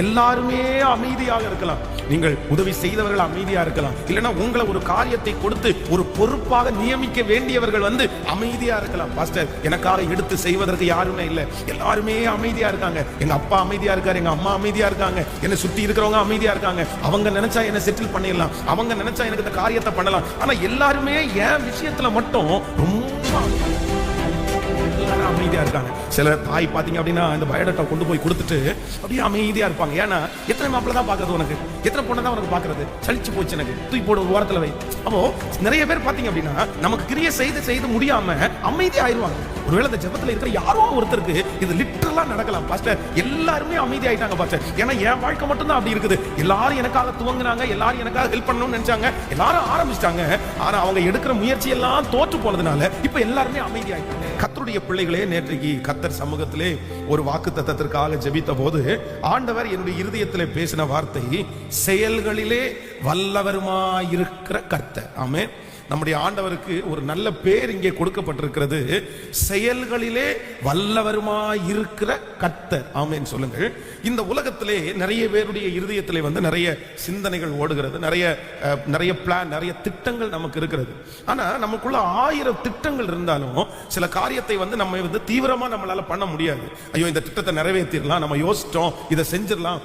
எல்லாருமே அமைதியாக இருக்கலாம். நீங்கள் உதவி செய்தவர்கள் அமைதியா இருக்கலாம். இல்லைன்னா உங்களை ஒரு காரியத்தை கொடுத்து ஒரு பொறுப்பாக நியமிக்க வேண்டியவர்கள் அமைதியா இருக்கலாம். பாஸ்டர், எனக்காக எடுத்து செய்வதற்கு யாருமே இல்லை, எல்லாருமே அமைதியா இருக்காங்க. எங்க அப்பா அமைதியா இருக்காரு, எங்க அம்மா அமைதியா இருக்காங்க, என்னை சுத்தி இருக்கிறவங்க அமைதியா இருக்காங்க. அவங்க நினைச்சா என்ன செட்டில் பண்ணிடலாம், அவங்க நினைச்சா எனக்கு இந்த காரியத்தை பண்ணலாம். ஆனா எல்லாருமே என் விஷயத்துல மட்டும் ரொம்ப அமைதியா இருக்காங்க. சில தாய் பாத்தீங்க அப்படின்னா இந்த பயோடேட்டா கொண்டு போய் கொடுத்துட்டு அப்படியே அமைதியா இருப்பாங்க. ஏன்னா எத்தனை மாப்பிள்ள தான் பாக்குறது, உனக்கு எத்தனை பொண்ணு தான் உனக்கு பாக்குறது, சலிச்சு போச்சு, எனக்கு தூக்கி போடு ஒரு வாரத்துல வை. அப்போ நிறைய பேர் பாத்தீங்க அப்படின்னா நமக்கு கிரியை செய்து முடியாம அமைதி ஆயிடுவாங்க. ஒருவேளை இந்த ஜெபத்துல இருக்கிற யாரோ ஒருத்தருக்கு இது லிட்டரலா நடக்கலாம். பாஸ்டர், எல்லாருமே அமைதி ஆயிட்டாங்க பாஸ்டர், ஏன்னா என் வாழ்க்கை மட்டும் தான் அப்படி இருக்குது. எல்லாரும் எனக்காக துவங்கினாங்க, எல்லாரும் எனக்காக ஹெல்ப் பண்ணணும்னு நினைச்சாங்க, எல்லாரும் ஆரம்பிச்சிட்டாங்க. ஆனா அவங்க எடுக்கிற முயற்சி எல்லாம் தோற்று போனதுனால இப்ப எல்லாருமே அமைதி ஆயிட்டாங்க. கர்த்தருடைய பிள்ளைகளே, நேற்றைக்கு கர்த்தர் சமூகத்திலே ஒரு வாக்குத்தத்தத்திற்காக ஜெபித்த போது ஆண்டவர் என்னுடைய இருதயத்திலே பேசின வார்த்தை, செயல்களிலே வல்லவருமாயிருக்கிற கர்த்தர். ஆமென். நம்முடைய ஆண்டவருக்கு ஒரு நல்ல பேர் இங்கே கொடுக்கப்பட்டிருக்கிறது, செயல்களிலே வல்லவருமாயிருக்கிற கர்த்தர். ஆமென் சொல்லுங்கள். இந்த உலகத்திலே நிறைய பேருடைய இருதயத்திலே நிறைய சிந்தனைகள் ஓடுகிறது, நிறைய பிளான், நிறைய திட்டங்கள் நமக்கு இருக்கிறது. ஆனா நமக்குள்ள 1000 திட்டங்கள் இருந்தாலும் சில காரியத்தை நம்ம தீவிரமா நம்மளால பண்ண முடியாது. ஐயோ, இந்த திட்டத்தை நிறைவேற்றிடலாம், நம்ம யோசிச்சோம், இதை செஞ்சிடலாம்.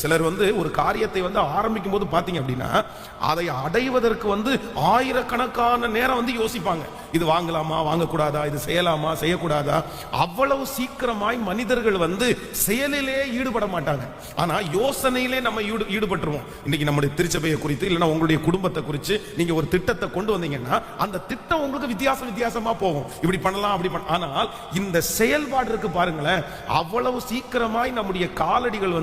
சிலர் ஒரு காரியத்தை ஆரம்பிக்கும் போது பாத்தீங்க அப்படின்னா அதை அடைவதற்கு ஆயிரக்கணக்கான நேரம் யோசிப்பாங்க. இது வாங்கலாமா, வாங்கக்கூடாதா, இது செய்யலாமா, செய்யக்கூடாதா. அவ்வளவு சீக்கிரமாய் மனிதர்கள் செயலிலே ஈடுபட மாட்டாங்க. ஆனா யோசனையிலே நம்ம ஈடுபட்டுருவோம். இன்னைக்கு நம்முடைய திருச்சபையை குறித்து இல்லைன்னா உங்களுடைய குடும்பத்தை குறித்து நீங்க ஒரு திட்டத்தை கொண்டு வந்தீங்கன்னா அந்த திட்டம் உங்களுக்கு வித்தியாசமா போகும். இப்படி பண்ணலாம், அப்படி ஆனால் இந்த செயல்பாடு இருக்கு பாருங்களேன், அவ்வளவு சீக்கிரமாய் நம்முடைய காலடிகள்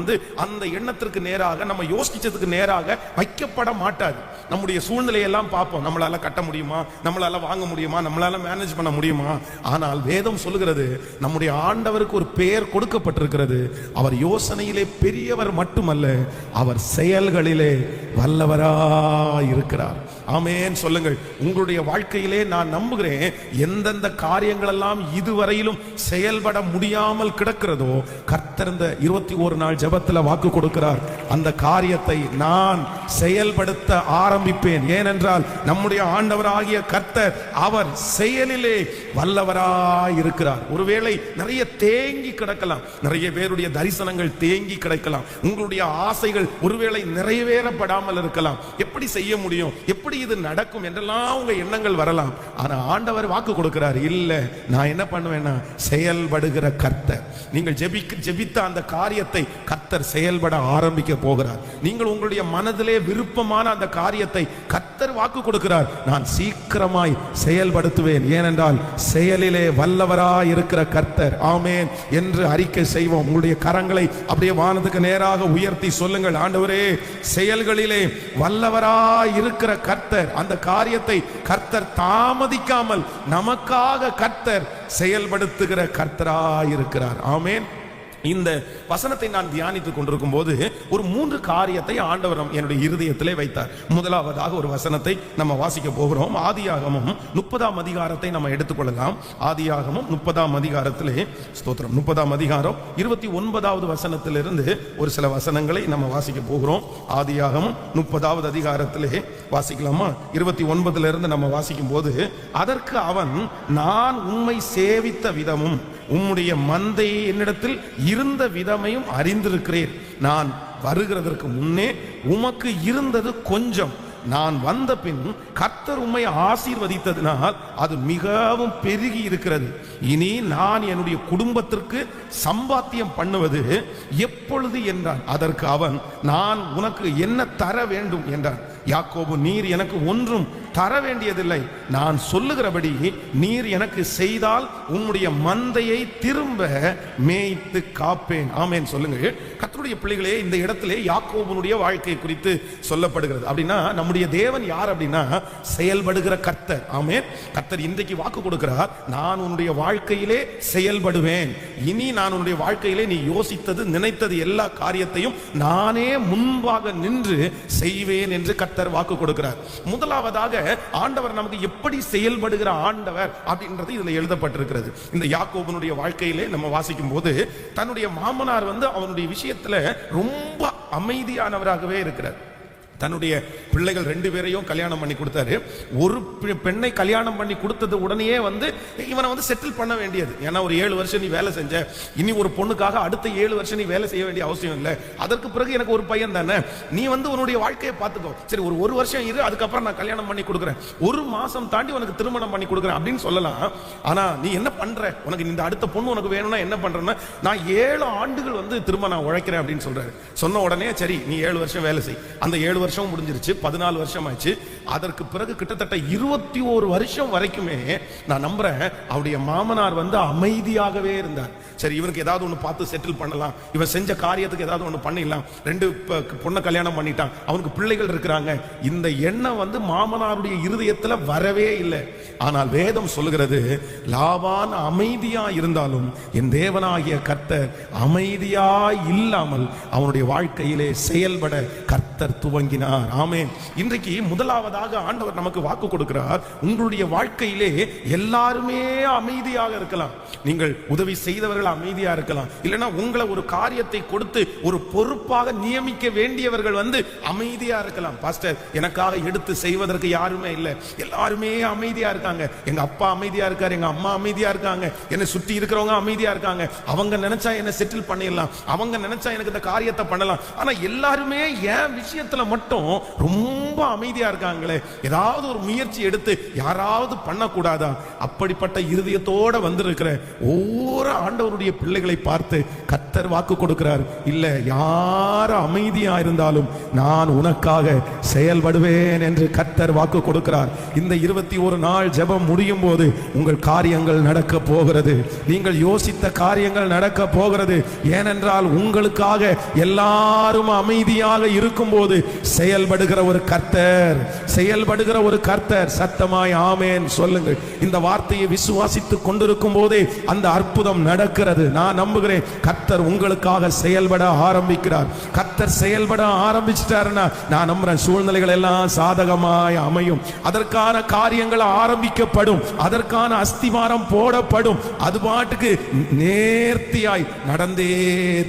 அந்த எண்ணத்திற்கு நேராக, நம்ம யோசிச்சதுக்கு நேராக வைக்கப்பட மாட்டாது. நம்முடைய சூழ்நிலையெல்லாம் பார்ப்போம், நம்மளால கட்ட முடியுமா, நம்மளால வாங்க முடியுமா, நம்மளால மேனேஜ் பண்ண முடியுமா. ஆனால் வேதம் சொல்லுகிறது, நம்முடைய ஆண்டவருக்கு ஒரு பெயர் கொடுக்கப்பட்டிருக்கிறது. அவர் யோசனையிலே பெரியவர் மட்டுமல்ல, அவர் செயல்களிலே வல்லவராயிருக்கிறார். ஆமென் சொல்லுங்கள். உங்களுடைய வாழ்க்கையிலே நான் நம்புகிறேன், எந்தெந்த காரியங்கள் எல்லாம் இதுவரையிலும் செயல்பட முடியாமல் கிடக்கிறதோ கர்த்தர் இந்த 21 நாள் ஜெபத்தில் வாக்கு கொடுக்கிறார், அந்த காரியத்தை நான் செயல்படுத்த ஆரம்பிப்பேன். ஏனென்றால் நம்முடைய ஆண்டவராகிய கர்த்தர் அவர் செயலிலே வல்லவராயிருக்கிறார். ஒருவேளை நிறைய தேங்கி கிடக்கலாம், நிறைய பேருடைய தரிசனங்கள் தேங்கி கிடக்கலாம், உங்களுடைய ஆசைகள் ஒருவேளை நிறைவேறப்படாமல் இருக்கலாம். எப்படி செய்ய முடியும், எப்படி இது நடக்கும் என்றெல்லாம் உங்க எண்ணங்கள் வரலாம். ஆனா ஆண்டவர் வாக்கு கொடுக்கிறார், இல்ல நான் என்ன பண்ணுவேன்னா செயல்படுகிற கர்த்தர். நீங்கள் ஜெபித்த அந்த காரியத்தை கர்த்தர் செயல்பட ஆரம்பிக்க போகிறார். நீங்கள் உங்களுடைய மனதிலே விருப்பமான அந்த காரியத்தை கர்த்தர் வாக்கு கொடுக்கிறார், நான் சீக்கிரமாய் செயல்படுத்துவேன். ஏனென்றால் செயலிலே வல்லவராய் இருக்கிற கர்த்தர். ஆமென் என்று அறிக்கை செய்வோம். உங்களுடைய கரங்களை அப்படியே வானத்துக்கு நேராக உயர்த்தி சொல்லுங்கள், ஆண்டவரே, செயல்களிலே வல்லவராய் இருக்கிற கர்த்தர், அந்த காரியத்தை கர்த்தர் தாமதிக்காமல் நமக்காக கர்த்தர் செயல்படுத்துகிற கர்த்தராய் இருக்கிறார். ஆமென். இந்த வசனத்தை நான் தியானித்துக் கொண்டிருக்கும் போது ஒரு 3 காரியத்தை ஆண்டவர் என்னுடைய இருதயத்திலே வைத்தார். முதலாவதாக ஒரு வசனத்தை நம்ம வாசிக்க போகிறோம். ஆதியாகமம் 30ஆம் அதிகாரத்தை நம்ம எடுத்துக்கொள்ளலாம். ஆதியாகமம் 30ஆம் அதிகாரத்திலே, ஸ்தோத்திரம், 30ஆம் அதிகாரம் 29வது வசனத்திலிருந்து ஒரு சில வசனங்களை நம்ம வாசிக்க போகிறோம். ஆதியாகமம் 30வது அதிகாரத்திலே வாசிக்கலாமா? 29லிருந்து நம்ம வாசிக்கும் போது, அதற்கு அவன், நான் உம்மை சேவித்த விதமும் உம்முடைய மந்தை என்னிடத்தில் இருந்த விதமையும் அறிந்திருக்கிறேன். நான் வருகிறதற்கு முன்னே உமக்கு இருந்தது கொஞ்சம், நான் வந்த பின் கர்த்தர் உம்மை ஆசீர்வதித்ததினால் அது மிகவும் பெருகி இருக்கிறது. இனி நான் என்னுடைய குடும்பத்திற்கு சம்பாத்தியம் பண்ணுவது எப்பொழுது என்றான். அதற்கு அவன், நான் உனக்கு என்ன தர வேண்டும் என்றான். யாக்கோபு, நீர் எனக்கு ஒன்றும் தர வேண்டியதில்லை, நான் சொல்லுகிறபடி நீர் எனக்கு செய்தால் உம்முடைய மந்தையை திரும்ப மேய்த்து காப்பேன். ஆமென் சொல்லுங்க. கர்த்தருடைய பிள்ளைகளே, இந்த இடத்திலே யாக்கோபுனுடைய வாழ்க்கை குறித்து சொல்லப்படுகிறது. அப்படின்னா நம்முடைய தேவன் யார் அப்படின்னா செயல்படுகிற கர்த்தர். ஆமென். கர்த்தர் இன்றைக்கு வாக்கு கொடுக்கிறார், நான் உன்னுடைய வாழ்க்கையிலே செயல்படுவேன். இனி நான் உன்னுடைய வாழ்க்கையிலே நீ யோசித்தது நினைத்தது எல்லா காரியத்தையும் நானே முன்பாக நின்று செய்வேன் என்று கர்த்தர் வாக்கு கொடுக்கிறார். முதலாவதாக ஆண்டவர் நமக்கு எப்படி செயல்படுகிற ஆண்டவர் அப்படின்றது இதுல எழுதப்பட்டிருக்கிறது. இந்த யாக்கோபனுடைய வாழ்க்கையிலே நம்ம வாசிக்கும் போது தன்னுடைய மாமனார் அவனுடைய விஷயத்துல ரொம்ப அமைதியானவராகவே இருக்கிறார். தன்னுடைய பிள்ளைகள் 2 பேரையும் கல்யாணம் பண்ணி கொடுத்தாரு. ஒரு பெண்ணை கல்யாணம் பண்ணி கொடுத்தது உடனே இவனை செட்டில் பண்ண வேண்டியது. ஏன்னா ஒரு 7 வருஷம் நீ வேலை செஞ்ச, இனி ஒரு பொண்ணுக்காக அடுத்த 7 வருஷம் நீ வேலை செய்ய வேண்டிய அவசியம் இல்லை. அதற்கு பிறகு எனக்கு ஒரு பையன் தானே, நீ உன்னுடைய வாழ்க்கையை பார்த்துக்கோ, சரி ஒரு வருஷம் இரு, அதுக்கப்புறம் நான் கல்யாணம் பண்ணி கொடுக்குறேன், 1 மாசம் தாண்டி உனக்கு திருமணம் பண்ணி கொடுக்குறேன் அப்படின்னு சொல்லலாம். ஆனா நீ என்ன பண்ற, உனக்கு இந்த அடுத்த பொண்ணு உனக்கு வேணும்னா என்ன பண்றேன்னா, நான் 7 ஆண்டுகள் திரும்ப நான் உழைக்கிறேன் அப்படின்னு சொல்றாரு. சொன்ன உடனே சரி நீ 7 வருஷம் வேலை செய். அந்த 7 வருஷம் முடிஞ்சிருச்சு, 14 வருஷம் ஆச்சு. அதற்கு பிறகு கிட்டத்தட்ட 21 வருஷம் வரைக்குமே நான் நம்புறேன் அவருடைய மாமனார் அமைதியாகவே இருந்தார். சரி இவனுக்கு ஏதாவது ஒன்று பார்த்து செட்டில் பண்ணலாம், இவன் செஞ்ச காரியத்துக்கு ஏதாவது ஒன்று பண்ணிடலாம், 2 பொண்ணை கல்யாணம் பண்ணிட்டான், அவனுக்கு பிள்ளைகள் இருக்கிறாங்க, இந்த எண்ணம் மாமனாருடைய இருதயத்தில் வரவே இல்லை. ஆனால் வேதம் சொல்லுகிறது, லாபான் அமைதியா இருந்தாலும் என் தேவனாகிய கர்த்தர் அமைதியா இல்லாமல் அவனுடைய வாழ்க்கையிலே செயல்பட கர்த்தர் துவங்கினார். ஆமென். இன்றைக்கு முதலாவதாக ஆண்டவர் நமக்கு வாக்கு கொடுக்கிறார், உங்களுடைய வாழ்க்கையிலே எல்லாருமே அமைதியாக இருக்கலாம். நீங்கள் உதவி செய்தவர்கள் அமைதியா இருக்கலாம், இல்லைன்னா உங்களை ஒரு காரியத்தை கொடுத்து ஒரு பொறுப்பாக நியமிக்க வேண்டியவர்கள் அமைதியா இருக்கலாம். பாஸ்டர் எனக்காக எடுத்து செய்வதற்கு யாருமே இல்லை, எல்லாருமே அமைதியா இருக்காங்க, எங்க அப்பா அமைதியா இருக்காரு, எங்க அம்மா அமைதியா இருக்காங்க, என்னை சுற்றி இருக்கிறவங்க அமைதியா இருக்காங்க, அவங்க நினைச்சா என்ன செட்டில் பண்ணிடலாம், அவங்க நினைச்சா எனக்கு இந்த காரியத்தை பண்ணலாம். ஆனா எல்லாருமே என் விஷயத்துல மட்டும் ரொம்ப அமைதியா இருக்காங்களே, ஏதாவது ஒரு முயற்சி எடுத்து யாராவது பண்ணக்கூடாதா? அப்படிப்பட்ட இருதயத்தோட வந்திருக்கிற ஒவ்வொரு ஆண்டவருடைய பிள்ளைகளை பார்த்து கர்த்தர் வாக்கு கொடுக்கிறார், இல்ல யார் அமைதியா இருந்தாலும் நான் உனக்காக செயல்படுவேன் என்று கர்த்தர் வாக்கு கொடுக்கிறார். இந்த 21 நாள் ஜெபம் முடியும் போது உங்கள் காரியங்கள் நடக்க போகிறது, நீங்கள் யோசித்த காரியங்கள் நடக்க போகிறது. ஏனென்றால் உங்களுக்காக எல்லாரும் அமைதியாக இருக்கும் போது செயல்படுகிற ஒரு கர்த்தர், செயல்படுகிற ஒரு கர்த்தர். சத்தமாய் ஆமென் சொல்லுங்கள். இந்த வார்த்தையை விசுவாசித்துக் கொண்டிருக்கும் போதே அந்த அற்புதம் நடக்கிறது. நான் நம்புகிறேன் கர்த்தர் உங்களுக்காக செயல்பட ஆரம்பிக்கிறார். கர்த்தர் செயல்பட ஆரம்பிச்சிட்டாருன்னா நான் நம்புறேன் சூழ்நிலைகள் எல்லாம் சாதகமாய் அமையும், அதற்கான காரியங்கள் ஆரம்பிக்கப்படும், அதற்கான அஸ்திவாரம் போடப்படும், அது பாட்டுக்கு நேர்த்தியாய் நடந்தே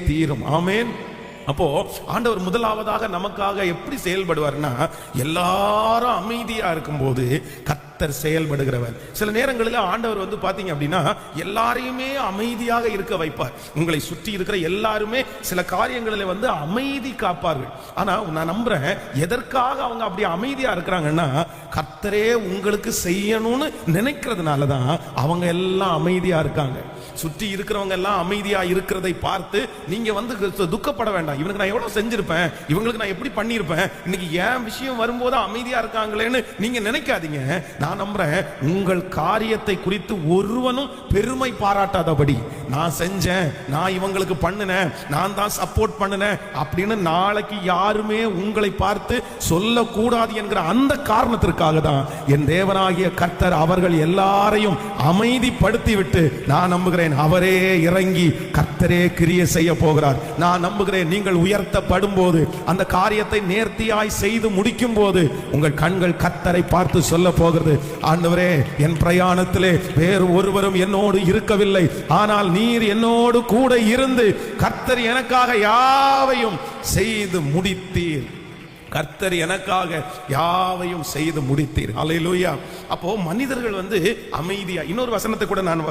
தீரும். ஆமென். அப்போ ஆண்டவர் முதலாவதாக நமக்காக எப்படி செயல்படுவார்னா, எல்லாரும் அமைதியா இருக்கும்போது கர்த்தர் செயல்படுகிறவர். சில நேரங்களில் ஆண்டவர் பாத்தீங்க அப்படின்னா எல்லாரையுமே அமைதியாக இருக்க வைப்பார். உங்களை சுற்றி இருக்கிற எல்லாருமே சில காரியங்களில் அமைதி காப்பார்கள். ஆனா நான் நம்புறேன் எதற்காக அவங்க அப்படி அமைதியா இருக்கிறாங்கன்னா, கர்த்தரே உங்களுக்கு செய்யணும்னு நினைக்கிறதுனாலதான் அவங்க எல்லாம் அமைதியா இருக்காங்க. சுற்றி இருக்கிறவங்க எல்லாம் அமைதியா இருக்கிறதை பார்த்து நீங்க துக்கப்பட வேண்டாம். இவனுக்கு நான் எவ்வளவு செஞ்சிருப்பேன், இவங்களுக்கு நான் எப்படி பண்ணிருப்பேன், இன்னைக்கு ஏன் விஷயம் வரும்போது அமைதியா இருக்காங்களேன்னு நீங்க நினைக்காதீங்க. நான் நம்புறேன் உங்கள் காரியத்தை குறித்து ஒருவனும் பெருமை பாராட்டாதபடி, நான் செஞ்சேன், நான் இவங்களுக்கு பண்ணினேன், நான் தான் சப்போர்ட் பண்ணினேன் அப்படின்னு நாளைக்கு யாருமே உங்களை பார்த்து சொல்லக்கூடாது என்கிற அந்த காரணத்திற்காக தான் என் தேவனாகிய கர்த்தர் அவர்கள் எல்லாரையும் அமைதிப்படுத்தி விட்டு நான் நம்புகிறேன் அவரே இறங்கி கர்த்தரே கிரியை செய்ய போகிறார். நான் நம்புகிறேன் நீங்கள் உயர்த்தப்படும் போது, அந்த காரியத்தை நேர்த்தியாய் செய்து முடிக்கும் போது உங்கள் கண்கள் கர்த்தரை பார்த்து சொல்ல போகிறது, ஆண்டவரே என் பிரயாணத்திலே வேறு ஒருவரும் என்னோடு இருக்கவில்லை, ஆனால் நீர் என்னோடு கூட இருந்து கர்த்தர் எனக்காக யாவையும் செய்து முடித்தீர், கர்த்தர் எனக்காக யாவையும் செய்து முடித்தீர். அல்லேலூயா. அப்போ மனிதர்கள் அமைதியா. இன்னொரு வசனத்தை கூட நான்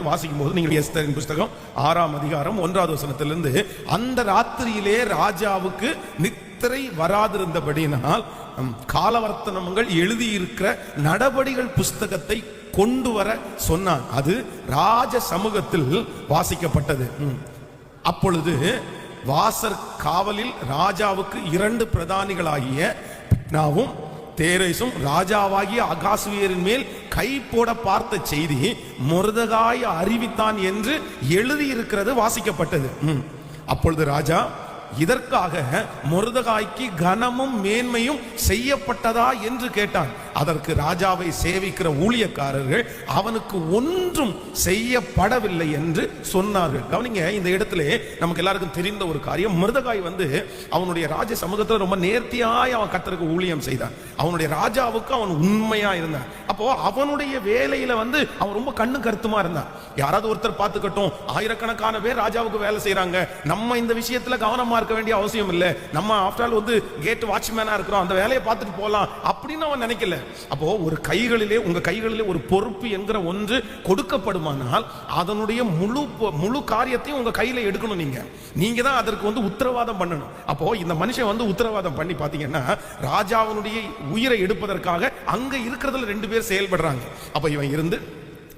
வாசிக்கும் போது, நீங்கள் எஸ்தரின் புஸ்தகம் 6ஆம் அதிகாரம் 1வது வசனத்திலிருந்து, அந்த ராத்திரியிலே ராஜாவுக்கு நித்திரை வராதிருந்தபடியினால் காலவர்த்தனங்கள் எழுதியிருக்கிற நடபடிகள் புஸ்தகத்தை கொண்டு வர சொன்னான். அது ராஜ சமூகத்தில் வாசிக்கப்பட்டது. அப்பொழுது வாசற் காவலில் ராஜாவுக்கு 2 பிரதானிகளாகிய பிக்னாவும் தேரேசும் ராஜாவாகிய அகாசுவேரின் மேல் கை போட பார்த்த செய்தி மொர்தெகாய் அறிவித்தான் என்று எழுதியிருக்கிறது வாசிக்கப்பட்டது. அப்பொழுது ராஜா இதற்காக மொர்தெகாய்க்கு கனமும் மேன்மையும் செய்யப்பட்டதா என்று கேட்டான். அதற்கு ராஜாவை சேவிக்கிற ஊழியக்காரர்கள் அவனுக்கு ஒன்றும் செய்யப்படவில்லை என்று சொன்னார்கள். கவனிங்க, இந்த இடத்துல நமக்கு எல்லாருக்கும் தெரிந்த ஒரு காரியம், மொர்தெகாய் அவனுடைய ராஜ சமூகத்தில் ரொம்ப நேர்த்தியாய் அவன் கர்த்தருக்கு ஊழியம் செய்தான். அவனுடைய ராஜாவுக்கு அவன் உண்மையா இருந்தான். அப்போ அவனுடைய வேலையில அவன் ரொம்ப கண்ணு கருத்துமா இருந்தான். யாராவது ஒருத்தர் பார்த்துக்கட்டும், ஆயிரக்கணக்கான பேர் ராஜாவுக்கு வேலை செய்யறாங்க, நம்ம இந்த விஷயத்துல கவனமா இருக்க வேண்டிய அவசியம் இல்லை, நம்ம ஆஃப்டர் ஆல் கேட் வாட்ச்மேனா இருக்கிறோம், அந்த வேலையை பார்த்துட்டு போலாம் அப்படின்னு அவன் நினைக்கல. அப்போ ஒரு கைகளிலே, உங்க கைகளிலே ஒரு பொறுப்பு என்கிற ஒன்று கொடுக்கப்படுமானால் அதனுடைய முழு காரியத்தையும் உங்க கையில எடுக்கணும். நீங்க தான் அதற்கு உத்தரவாதம் பண்ணணும். அப்போ இந்த மனுஷன் உத்தரவாதம் பண்ணி பாத்தீங்கன்னா ராஜாவினுடைய உயிரை எடுப்பதற்காக அங்க இருக்கிறதுல 2 பேர் செயல்படுறாங்க. அப்ப இவன் இருந்து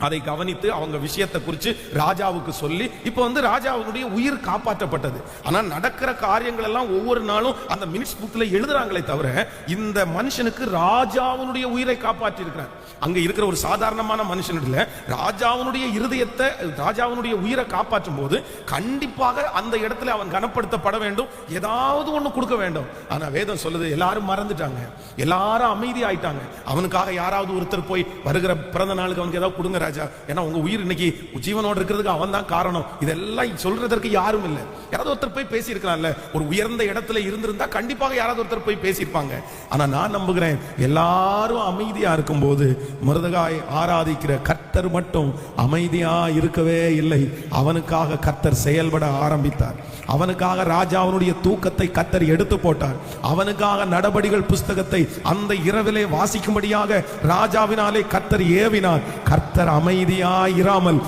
அதை கவனித்து அவங்க விஷயத்தை குறித்து ராஜாவுக்கு சொல்லி இப்போ ராஜாவுடைய உயிர் காப்பாற்றப்பட்டது. ஆனால் நடக்கிற காரியங்கள் எல்லாம் ஒவ்வொரு நாளும் அந்த மினிட்ஸ் புக்ல எழுதுறாங்களே தவிர இந்த மனுஷனுக்கு ராஜாவுடைய உயிரை காப்பாற்றி இருக்கிறார். அங்க இருக்கிற ஒரு சாதாரணமான மனுஷன் இல்ல, ராஜாவுடைய இருதயத்தை, ராஜாவுடைய உயிரை காப்பாற்றும் போது கண்டிப்பாக அந்த இடத்துல அவன் கனப்படுத்தப்பட வேண்டும், ஏதாவது ஒண்ணு கொடுக்க வேண்டும். ஆனா வேதம் சொல்லுது எல்லாரும் மறந்துட்டாங்க, எல்லாரும் அமைதி ஆயிட்டாங்க. அவனுக்காக யாராவது ஒருத்தர் போய் வருகிற பிறந்த நாளுக்கு அவனுக்கு ஏதாவது கொடுங்க ராஜா, ஏன்னா உங்க உயிர் இன்னைக்கு ஜீவனோடு இருக்கிறதுக்கு அவன் தான் காரணம், இதெல்லாம் சொல்றதற்கு யாரும் இல்லை. யாராவது ஒருத்தர் போய் பேசி இருக்கலாம்ல, ஒரு உயர்ந்த இடத்துல இருந்திருந்தா கண்டிப்பாக யாராவது ஒருத்தர் போய் பேசியிருப்பாங்க. ஆனா நான் நம்புகிறேன் எல்லாரும் அமைதியா இருக்கும் போது மொர்தெகாய் ஆராதிக்கிற கர்த்தர் மட்டும் அமைதியா இருக்கவே இல்லை. அவனுக்காக கர்த்தர் செயல்பட ஆரம்பித்தார். அவனுக்காக ராஜாவுடைய தூக்கத்தை கர்த்தர் எடுத்து போட்டார். அவனுக்காக நடபடிகள் புஸ்தகத்தை அந்த இரவிலே வாசிக்கும்படியாக ராஜாவினாலே கர்த்தர் ஏவினார். கர்த்தர் அமைதியாயிராமல்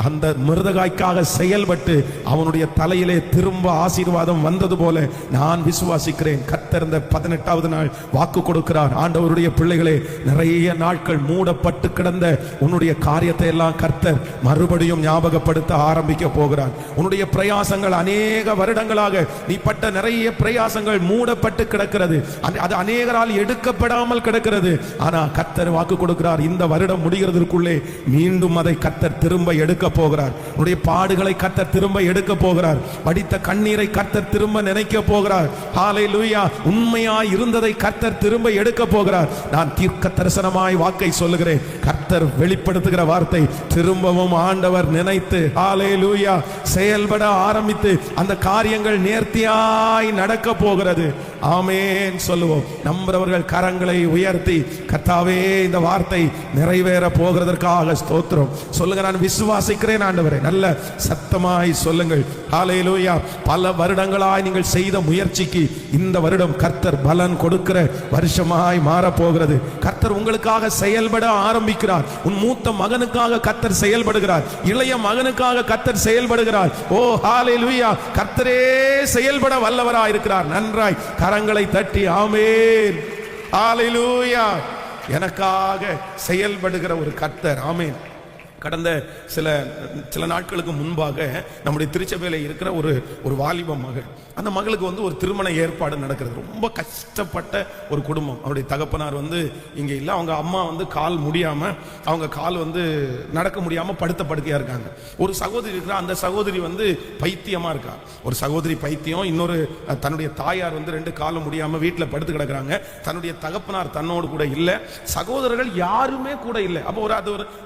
அந்த மொர்தெகாய்க்காக செயல்பட்டு அவனுடைய தலையிலே திரும்ப ஆசீர்வாதம் வந்தது போல நான் விசுவாசிக்கிறேன். கர்த்தர் இந்த 18வது நாள் வாக்கு கொடுக்கிறார். ஆண்டவருடைய பிள்ளைகளே, நிறைய நாட்கள் மூடப்பட்டு கிடந்த உன்னுடைய காரியத்தை எல்லாம் கர்த்தர் மறுபடியும் ஞாபகப்படுத்த ஆரம்பிக்க போகிறார். உன்னுடைய பிரயாசங்கள், அநேக வருடங்களாக நீ பட்ட நிறைய பிரயாசங்கள் மூடப்பட்டு கிடக்கிறது, அது அநேகரால் எடுக்கப்படாமல் கிடக்கிறது. ஆனா கர்த்தர் வாக்கு கொடுக்கிறார், இந்த வருடம் முடிகிறதற்குள்ளே மீண்டும் அதை கர்த்தர் திரும்ப எடுக்க போகிறார். உன்னுடைய பாடுகளை கர்த்தர் திரும்ப எடுக்க போகிறார். வடித்த கண்ணீரை கர்த்தர் திரும்ப நினைக்க போகிறார். ஹல்லேலூயா. உண்மையாய் இருந்ததை கர்த்தர் திரும்ப எடுக்க போகிறார். நான் தீர்க்க தரிசனமாய் வாக்கை சொல்லுகிறேன். கர்த்தர் வெளிப்படுத்துகிற வார்த்தை திரும்பவும் ஆண்டவர் நினைத்து ஹல்லேலூயா செயல்பட ஆரம்பித்து அந்த காரியங்கள் நேர்த்தியாய் நடக்க போகிறது. ஆமென் சொல்லுவோம். நம்புறவர்கள் கரங்களை உயர்த்தி, கர்த்தாவே இந்த வார்த்தை நிறைவேற போகிறதற்காக ஸ்தோத்திரம் சொல்லுங்க. நான் விசுவாசிக்கிறேன் ஆண்டவரே. நல்ல சத்தமாய் சொல்லுங்கள். ஹல்லேலூயா. பல வருடங்களாய் நீங்கள் செய்த முயற்சிக்கு இந்த வருடம் கர்த்தர் பலன் கொடுக்கிற வருஷமாய் மாற போகிறது. கர்த்தர் உங்களுக்காக செயல்பட ஆரம்பிக்கிறார். உன் மூத்த மகனுக்காக கர்த்தர் செயல்படுகிறார். இளைய மகனுக்காக கர்த்தர் செயல்படுகிறார். ஓ ஹல்லேலூயா. கர்த்தரே செயல்பட வல்லவராய் இருக்கிறார். நன்றாய் கரங்களை தட்டி ஆமென். ஹல்லேலூயா. எனக்காக செயல்படுகிற ஒரு கர்த்தர். ஆமென். கடந்த சில நாட்களுக்கு முன்பாக நம்முடைய திருச்சபையில இருக்கிற ஒரு வாலிப மகள், அந்த மகளுக்கு ஒரு திருமண ஏற்பாடு நடக்கிறது. ரொம்ப கஷ்டப்பட்ட ஒரு குடும்பம். அவருடைய தகப்பனார் இங்க இல்லை, அவங்க அம்மா கால் முடியாம, அவங்க கால் நடக்க முடியாம படுத்த படுக்கையா இருக்காங்க. ஒரு சகோதரி இருக்கிற, அந்த சகோதரி பைத்தியமா இருக்கா. ஒரு சகோதரி பைத்தியம், இன்னொரு தன்னுடைய தாயார் 2 காலும் முடியாம வீட்டுல படுத்து கிடக்குறாங்க. தன்னுடைய தகப்பனார் தன்னோடு கூட இல்லை, சகோதரர்கள் யாருமே கூட இல்லை. அப்போ